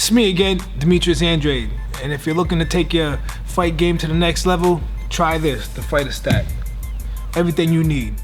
It's me again, Demetrius Andrade, and if you're looking to take your fight game to the next level, try this, the Fighter Stack. Everything you need.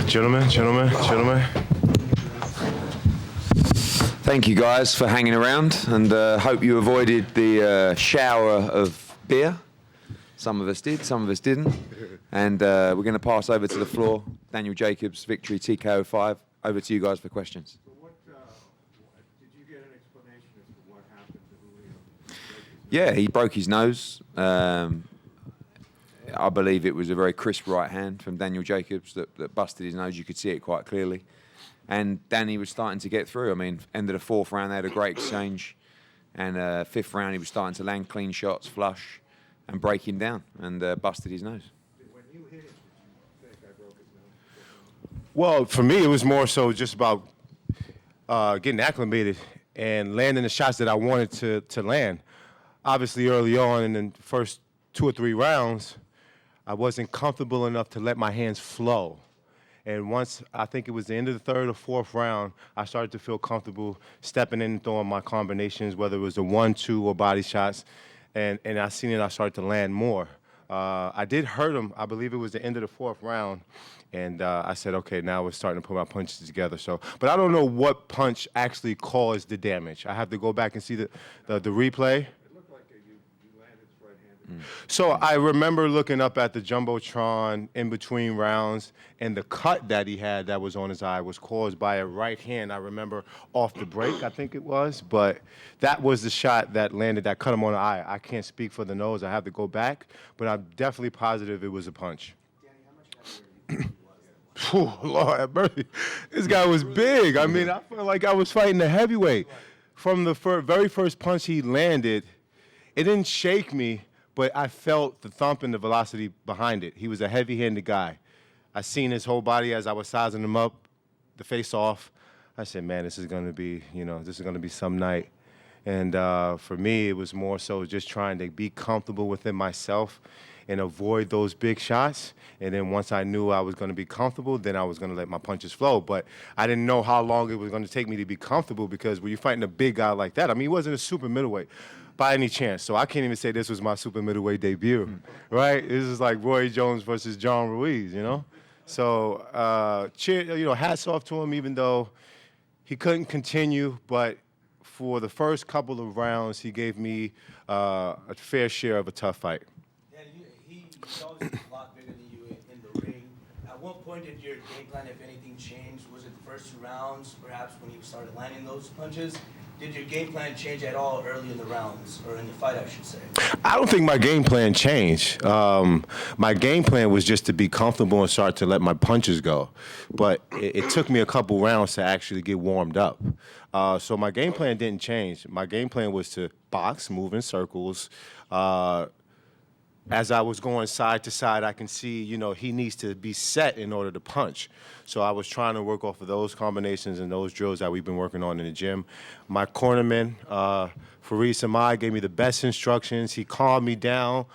Gentlemen. Thank you guys for hanging around, and hope you avoided the shower of beer. Some of us did, some of us didn't. And we're going to pass over to the floor. Daniel Jacobs, victory, TKO 5. Over to you guys for questions. So did you get an explanation as to what happened to Julio? Yeah, he broke his nose. I believe it was a very crisp right hand from Daniel Jacobs that busted his nose. You could see it quite clearly. And Danny was starting to get through. I mean, end of the fourth round, they had a great exchange. And fifth round, he was starting to land clean shots, flush, and break him down, and busted his nose. When you hit it, did you think I broke his nose? Well, for me, it was more so just about getting acclimated and landing the shots that I wanted to land. Obviously, early on in the first 2 or 3 rounds, I wasn't comfortable enough to let my hands flow. And once, I think it was the end of the third or fourth round, I started to feel comfortable stepping in and throwing my combinations, whether it was the 1-2 or body shots. And I seen it, I started to land more. I did hurt him. I believe it was the end of the fourth round. And I said, okay, now we're starting to put my punches together. So, but I don't know what punch actually caused the damage. I have to go back and see the replay. So I remember looking up at the Jumbotron in between rounds, and the cut that he had that was on his eye was caused by a right hand. I remember off the break, I think it was, but that was the shot that landed, that cut him on the eye. I can't speak for the nose. I have to go back, but I'm definitely positive it was a punch. Danny, how much heavier? Lord have mercy. This guy was big. I mean, I felt like I was fighting a heavyweight. From the very first punch he landed, it didn't shake me, but I felt the thump and the velocity behind it. He was a heavy-handed guy. I seen his whole body as I was sizing him up, the face off. I said, man, this is going to be, this is going to be some night. And for me, it was more so just trying to be comfortable within myself and avoid those big shots. And then once I knew I was going to be comfortable, then I was going to let my punches flow. But I didn't know how long it was going to take me to be comfortable, because when you're fighting a big guy like that, I mean, he wasn't a super middleweight by any chance. So I can't even say this was my super middleweight debut, right? This is like Roy Jones versus John Ruiz, So, hats off to him, even though he couldn't continue. But for the first couple of rounds, he gave me a fair share of a tough fight. Yeah, he's always a lot bigger than you in the ring. At what point did your game plan, if anything, change? Was it the first 2 rounds, perhaps, when you started landing those punches? Did your game plan change at all early in the rounds, or in the fight, I should say? I don't think my game plan changed. My game plan was just to be comfortable and start to let my punches go. But it took me a couple rounds to actually get warmed up. So my game plan didn't change. My game plan was to box, move in circles. As I was going side to side, I can see, he needs to be set in order to punch. So I was trying to work off of those combinations and those drills that we've been working on in the gym. My cornerman, Fareed Samai, gave me the best instructions. He calmed me down.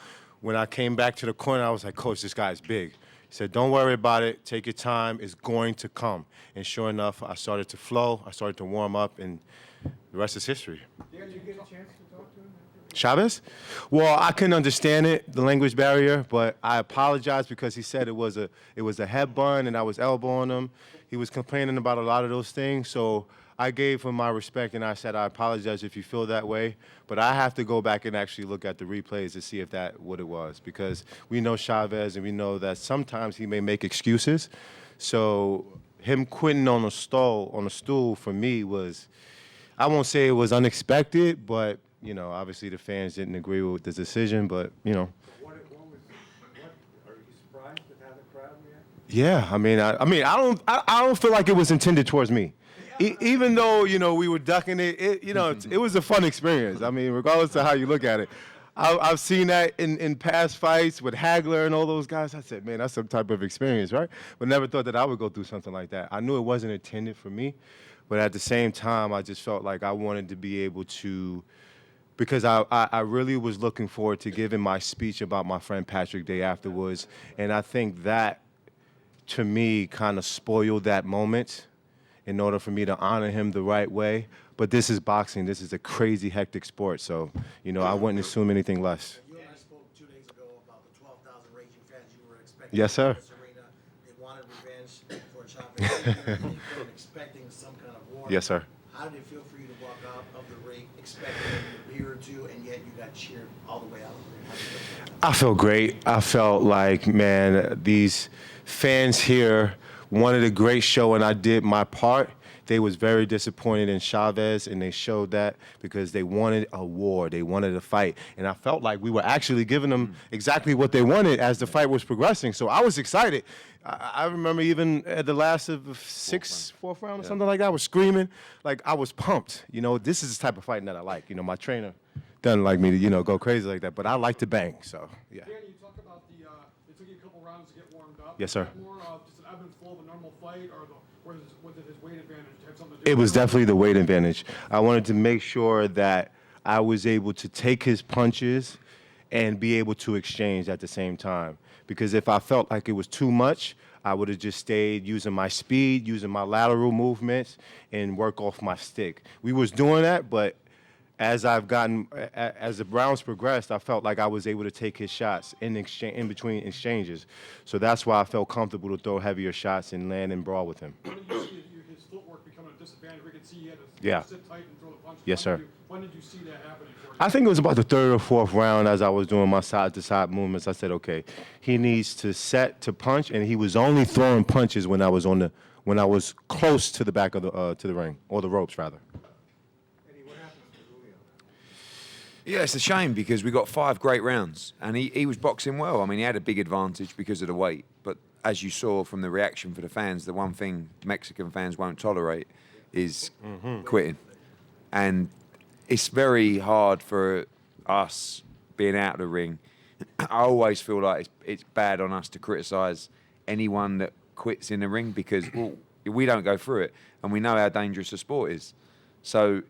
When I came back to the corner, I was like, Coach, this guy's big. He said, don't worry about it. Take your time. It's going to come. And sure enough, I started to flow. I started to warm up, and the rest is history. Did you get a chance to talk to him? Chavez? Well, I couldn't understand it, the language barrier, but I apologized because he said it was a head bun and I was elbowing him. He was complaining about a lot of those things, so I gave him my respect and I said, I apologize if you feel that way, but I have to go back and actually look at the replays to see if that's what it was, because we know Chavez and we know that sometimes he may make excuses. So him quitting on a stool for me was, I won't say it was unexpected, but obviously the fans didn't agree with the decision, but, What are you surprised at how the crowd reacted? Yeah, I don't feel like it was intended towards me. Even though, we were ducking it, it was a fun experience. I mean, regardless of how you look at it. I've seen that in past fights with Hagler and all those guys. I said, man, that's some type of experience, right? But never thought that I would go through something like that. I knew it wasn't intended for me, but at the same time, I just felt like I wanted to be able to because I really was looking forward to giving my speech about my friend Patrick Day afterwards, and I think that, to me, kind of spoiled that moment in order for me to honor him the right way. But this is boxing. This is a crazy, hectic sport, so, I wouldn't assume anything less. You and I spoke 2 days ago about the 12,000 raging fans you were expecting. Yes, sir. In this arena. They wanted revenge for Chavez. They were expecting some kind of war. Yes, sir. How did it feel for you to walk out of the ring expecting maybe a beer or two, and yet you got cheered all the way out of the ring? How did you feel? I felt great. I felt like, man, these fans here wanted a great show, and I did my part. They was very disappointed in Chavez, and they showed that because they wanted a war. They wanted a fight. And I felt like we were actually giving them exactly what they wanted as the fight was progressing. So I was excited. I remember even at the last of the fourth round or something like that, I was screaming. Like, I was pumped. This is the type of fighting that I like. My trainer doesn't like me to, go crazy like that. But I like to bang, so, yeah. Danny, you talk about it took you a couple rounds to get warmed up. Yes, sir. Was that more just an ebb and flow of a normal fight, or was it his weight advantage? Have something to do It with was definitely the weight advantage. I wanted to make sure that I was able to take his punches and be able to exchange at the same time. Because if I felt like it was too much, I would have just stayed using my speed, using my lateral movements, and work off my stick. We was doing that, but as the rounds progressed, I felt like I was able to take his shots in between exchanges. So that's why I felt comfortable to throw heavier shots and land and brawl with him. When did you see his footwork becoming a disadvantage? We could see he had to sit tight and throw the punches. Yes, sir. When did you see that happening for you? I think it was about the third or fourth round as I was doing my side-to-side movements. I said, okay, he needs to set to punch, and he was only throwing punches when I was close to the back of the ring, or the ropes rather. Eddie, what happened to Julio? Yeah, it's a shame because we got 5 great rounds, and he was boxing well. I mean, he had a big advantage because of the weight, but as you saw from the reaction for the fans, the one thing Mexican fans won't tolerate is quitting. And it's very hard for us being out of the ring. I always feel like it's bad on us to criticise anyone that quits in the ring because we don't go through it, and we know how dangerous the sport is. So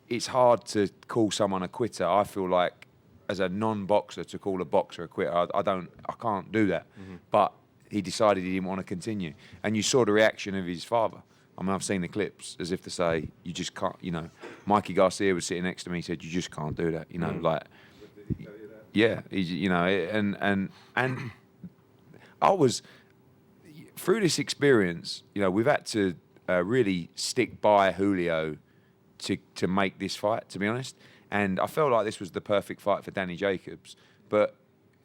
it's hard to call someone a quitter. I feel like, as a non-boxer, to call a boxer a quitter, I can't do that. But he decided he didn't want to continue, and you saw the reaction of his father. I mean, I've seen the clips, as if to say, you just can't, Mikey Garcia was sitting next to me, he said, you just can't do that, like, Did he tell you that? yeah, and I was, through this experience, we've had to really stick by Julio to make this fight, to be honest, and I felt like this was the perfect fight for Danny Jacobs, but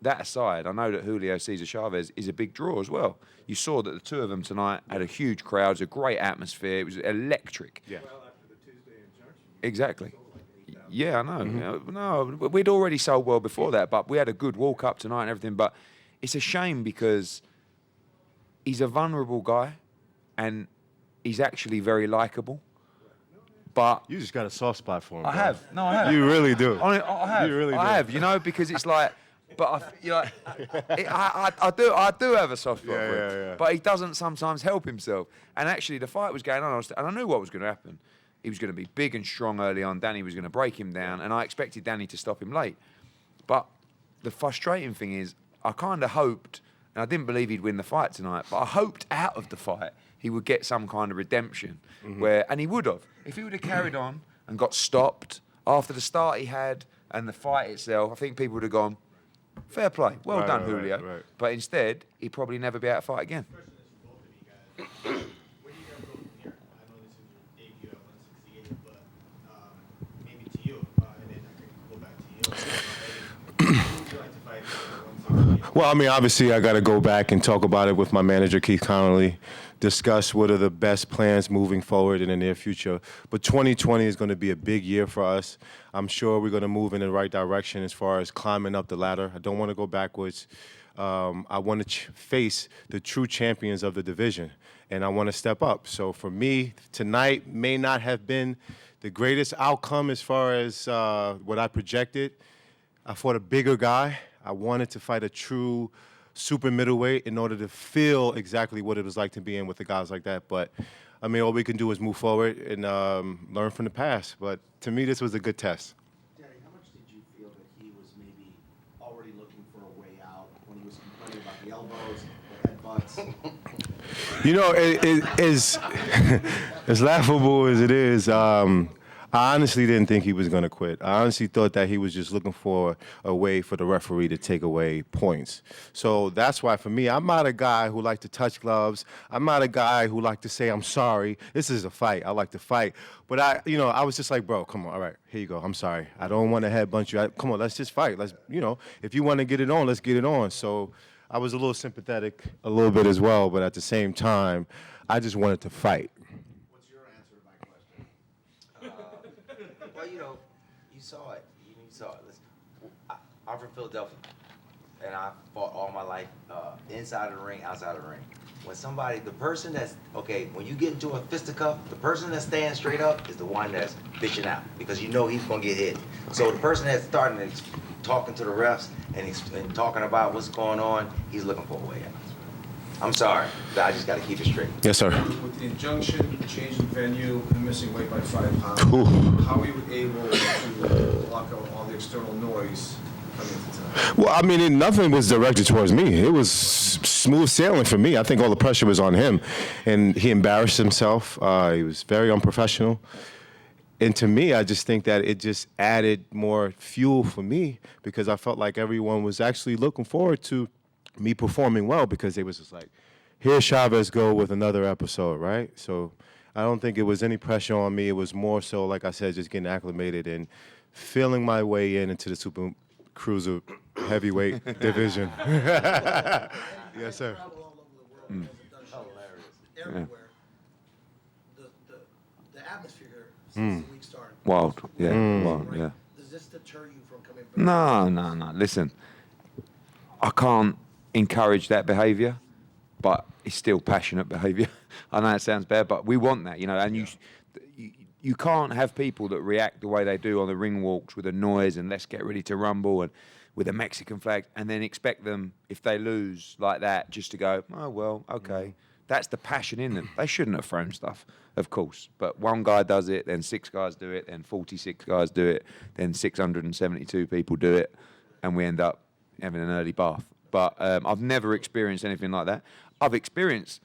that aside, I know that Julio Cesar Chavez is a big draw as well. You saw that the two of them tonight had a huge crowd, it was a great atmosphere, it was electric. Yeah. Well, after the Tuesday injunction, Exactly. sold like 8,000. Yeah, I know. No, we'd already sold well before that, but we had a good walk up tonight and everything. But it's a shame because he's a vulnerable guy and he's actually very likable. But You just got a soft spot for him. I bro. have. No, I have. You really do. I have. You really I do. have, because it's like, but I do have a soft spot Yeah, for him. yeah, yeah. But he doesn't sometimes help himself. And actually, the fight was going on, and I knew what was going to happen. He was going to be big and strong early on. Danny was going to break him down, and I expected Danny to stop him late. But the frustrating thing is, I kind of hoped, and I didn't believe he'd win the fight tonight, but I hoped out of the fight he would get some kind of redemption, and he would have. If he would have carried on and got stopped after the start he had and the fight itself, I think people would have gone, fair play, well Right, done, right, Julio. right. But instead, he'd probably never be able to fight again. Question is for both of you guys. Where do you guys go from here? I know this is your debut at 168, but maybe to you, and then I can go back to you. Who would you like to fight at 168? Well, I mean, obviously, I got to go back and talk about it with my manager, Keith Connolly, discuss what are the best plans moving forward in the near future. But 2020 is going to be a big year for us. I'm sure we're going to move in the right direction as far as climbing up the ladder. I don't want to go backwards. I want to face the true champions of the division, and I want to step up. So for me, tonight may not have been the greatest outcome as far as what I projected. I fought a bigger guy. I wanted to fight a true super middleweight in order to feel exactly what it was like to be in with the guys like that. But, I mean, all we can do is move forward and learn from the past. But to me, this was a good test. Danny, how much already looking for a way out when he was complaining about the elbows, the headbutts? You know, as laughable as it is, I honestly didn't think he was going to quit. I honestly thought that he was just looking for a way for the referee to take away points. So that's why, for me, I'm not a guy who like to touch gloves. I'm not a guy who like to say, I'm sorry. This is a fight. I like to fight. But I was just like, bro, come on. All right, here you go. I'm sorry. I don't want to headbutt you. Come on, let's just fight. Let's, if you want to get it on, let's get it on. So I was a little sympathetic a little bit as well, but at the same time, I just wanted to fight. What's your answer to my question? Well, you saw it. You saw it. Listen, I'm from Philadelphia, and I fought all my life inside of the ring, outside of the ring. When you get into a fisticuff, the person that's staying straight up is the one that's bitching out because he's gonna get hit. So the person that's starting to talking to the refs and talking about what's going on, he's looking for a way out. I'm sorry, but I just got to keep it straight. Yes, sir. With the injunction, changing venue, and missing weight by 5 pounds, Ooh. how were you able to block out all the external noise coming into tonight? Well, I mean, nothing was directed towards me. It was smooth sailing for me. I think all the pressure was on him, and he embarrassed himself. He was very unprofessional. And to me, I just think that it just added more fuel for me because I felt like everyone was actually looking forward to me performing well because they was just like, here Chavez go with another episode, right? So I don't think it was any pressure on me. It was more so, like I said, just getting acclimated and feeling my way into the super cruiser heavyweight division. Yes, sir. Travel all over the world, has done shows everywhere. The atmosphere here since the week started. Wild, yeah, wild, Right? yeah. Does this deter you from coming back? No. Listen, I can't encourage that behaviour, but it's still passionate behaviour. I know it sounds bad, but we want that, and you can't have people that react the way they do on the ring walks with a noise and let's get ready to rumble and with a Mexican flag and then expect them, if they lose like that, just to go, oh, well, okay. That's the passion in them. They shouldn't have thrown stuff, of course. But one guy does it, then 6 guys do it, then 46 guys do it, then 672 people do it, and we end up having an early bath. But I've never experienced anything like that. I've experienced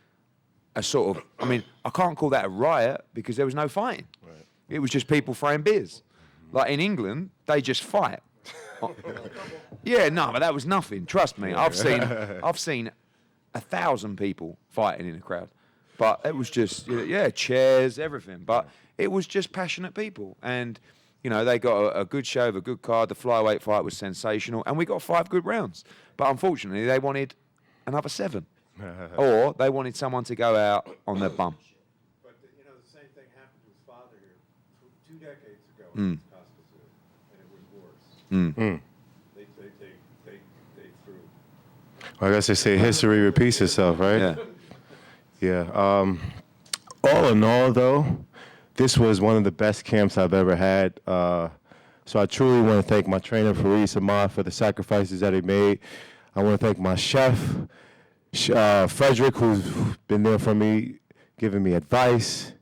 a sort of, I can't call that a riot because there was no fighting. Right. It was just people throwing beers. Like in England, they just fight. Yeah, no, but that was nothing. Trust me. I've seen 1,000 people fighting in a crowd. But it was just, chairs, everything. But it was just passionate people. And, they got a good show, a good card. The flyweight fight was sensational. And we got 5 good rounds. But unfortunately, they wanted another 7. Or they wanted someone to go out on their bum. But, the same thing happened to his father here 2 decades ago in Costco, and it was worse. They threw. Well, I guess they say history repeats itself, right? Yeah. All in all, though, this was one of the best camps I've ever had. So I truly want to thank my trainer, Faris Ahmad, for the sacrifices that he made. I want to thank my chef, Frederick, who's been there for me, giving me advice,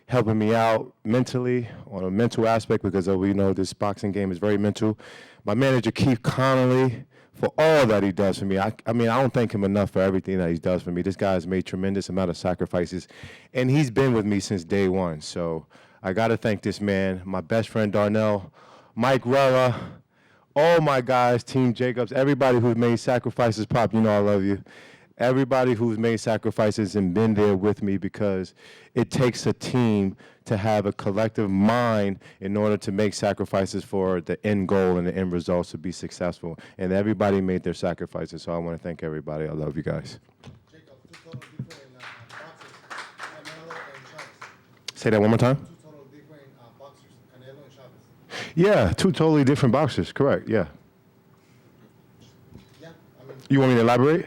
helping me out mentally on a mental aspect because we know this boxing game is very mental. My manager, Keith Connolly, for all that he does for me. I don't thank him enough for everything that he does for me. This guy has made tremendous amount of sacrifices, and he's been with me since day one. So I got to thank this man, my best friend Darnell, Mike Rella, all my guys, Team Jacobs, everybody who's made sacrifices. Pop, I love you. Everybody who's made sacrifices and been there with me because it takes a team to have a collective mind in order to make sacrifices for the end goal and the end results to be successful. And everybody made their sacrifices, so I want to thank everybody. I love you guys. Jacob, 2 totally different boxers, Canelo and Chavez. Say that one more time. 2 totally different boxers, Canelo and Chavez. Yeah, 2 totally different boxers, correct, yeah. Yeah, You want me to elaborate?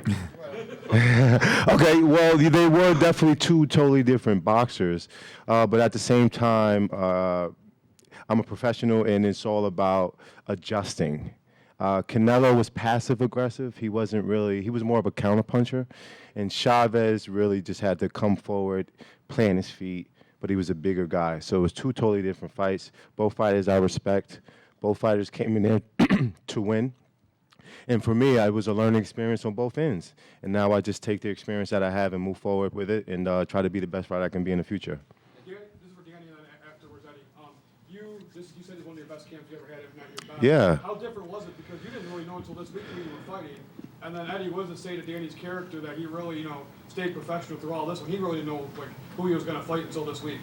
Okay, well, they were definitely 2 totally different boxers, but at the same time, I'm a professional, and it's all about adjusting. Canelo was passive-aggressive. He was more of a counterpuncher, and Chavez really just had to come forward, plant his feet, but he was a bigger guy. So it was 2 totally different fights. Both fighters I respect. Both fighters came in there to win. And for me, it was a learning experience on both ends. And now I just take the experience that I have and move forward with it and try to be the best fighter I can be in the future. This is for Danny and then afterwards, Eddie. You said it's one of your best camps you ever had, if not your best. Yeah. How different was it? Because you didn't really know until this week when you were fighting. And then Eddie, what does it say to Danny's character that he really, stayed professional through all this when he really didn't know who he was going to fight until this week?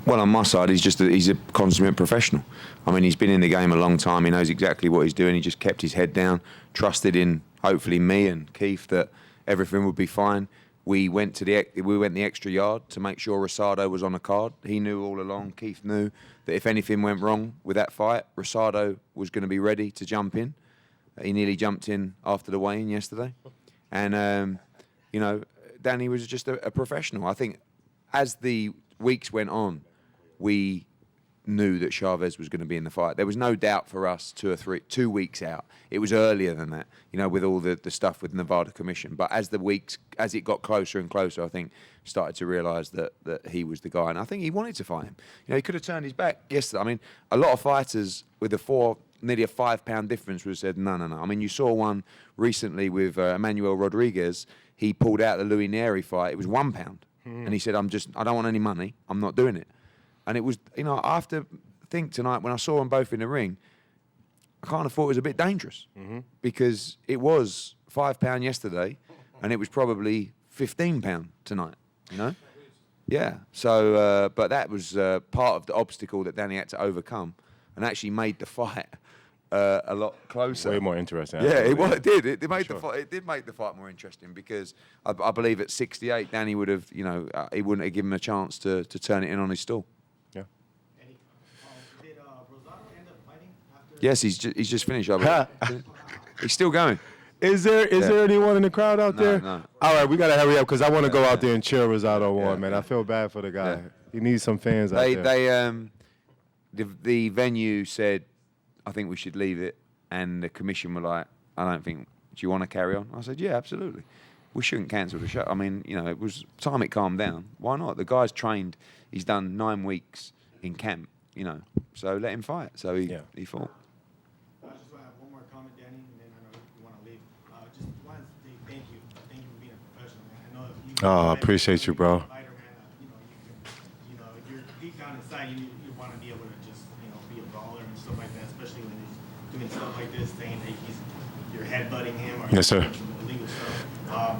Well, on my side, he's a consummate professional. I mean, he's been in the game a long time. He knows exactly what he's doing. He just kept his head down, trusted in hopefully me and Keith that everything would be fine. We went the extra yard to make sure Rosado was on the card. He knew all along. Keith knew that if anything went wrong with that fight, Rosado was going to be ready to jump in. He nearly jumped in after the weigh-in yesterday, and Danny was just a professional. I think as the weeks went on, we knew that Chavez was going to be in the fight. There was no doubt for us 2 weeks out. It was earlier than that, with all the stuff with Nevada Commission. But as it got closer and closer, I think started to realise that he was the guy. And I think he wanted to fight him. He could have turned his back yesterday. I mean, a lot of fighters with nearly a 5 pound difference would have said, no. I mean, you saw one recently with Emmanuel Rodriguez. He pulled out the Louis Neri fight. It was 1 pound. And he said, I don't want any money. I'm not doing it. And it was, I have to think tonight when I saw them both in the ring, I kind of thought it was a bit dangerous because it was 5 pound yesterday and it was probably 15 pound tonight, Yeah. So, but that was part of the obstacle that Danny had to overcome and actually made the fight a lot closer. Way more interesting. Yeah, it did. It made the fight. It did make the fight more interesting because I believe at 68, Danny would have, he wouldn't have given him a chance to turn it in on his stall. Yeah. Did Rosado end up fighting after? Yes, he's just finished. I believe. He's still going. Is there anyone in the crowd out there? No. All right, we got to hurry up because I want to go out there and cheer Rosado on, man. I feel bad for the guy. Yeah. He needs some fans out there. The venue said, I think we should leave it, and the commission were like, I don't think. Do you want to carry on? I said, yeah, absolutely. We shouldn't cancel the show. I mean, it was time it calmed down. Why not? The guy's trained. He's done 9 weeks in camp. So let him fight. So he fought. I just want to have one more comment, Danny, and then I know you want to leave. Just wanted to say thank you. Thank you for being a professional, man. I know if you. Oh, I appreciate you, bro. Fighter, man, you're deep down inside, you want to be able to just, be a brawler and stuff like that, especially when he's doing stuff like this, saying that you're headbutting him or yes, sir. illegal stuff.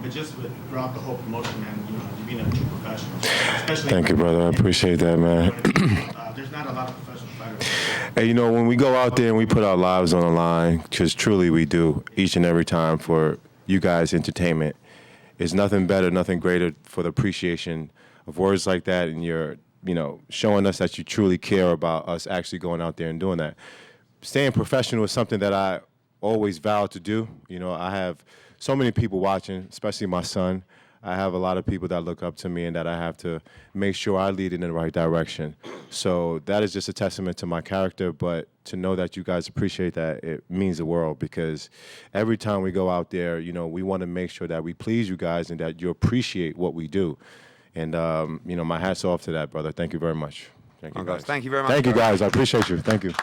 But just throughout the whole promotion, man, you're being a true professional. Especially Thank you, brother. I appreciate that, man. There's not a lot of professional fighters. Hey, when we go out there and we put our lives on the line, because truly we do, each and every time for you guys' entertainment, it's nothing better, nothing greater for the appreciation of words like that and you're, showing us that you truly care about us actually going out there and doing that. Staying professional is something that I always vowed to do. I have so many people watching, especially my son. I have a lot of people that look up to me and that I have to make sure I lead in the right direction. So that is just a testament to my character, but to know that you guys appreciate that, it means the world because every time we go out there, we want to make sure that we please you guys and that you appreciate what we do. And, my hat's off to that, brother. Thank you very much. Thank you, guys. Thank you very much. Thank you, guys. I appreciate you. Thank you.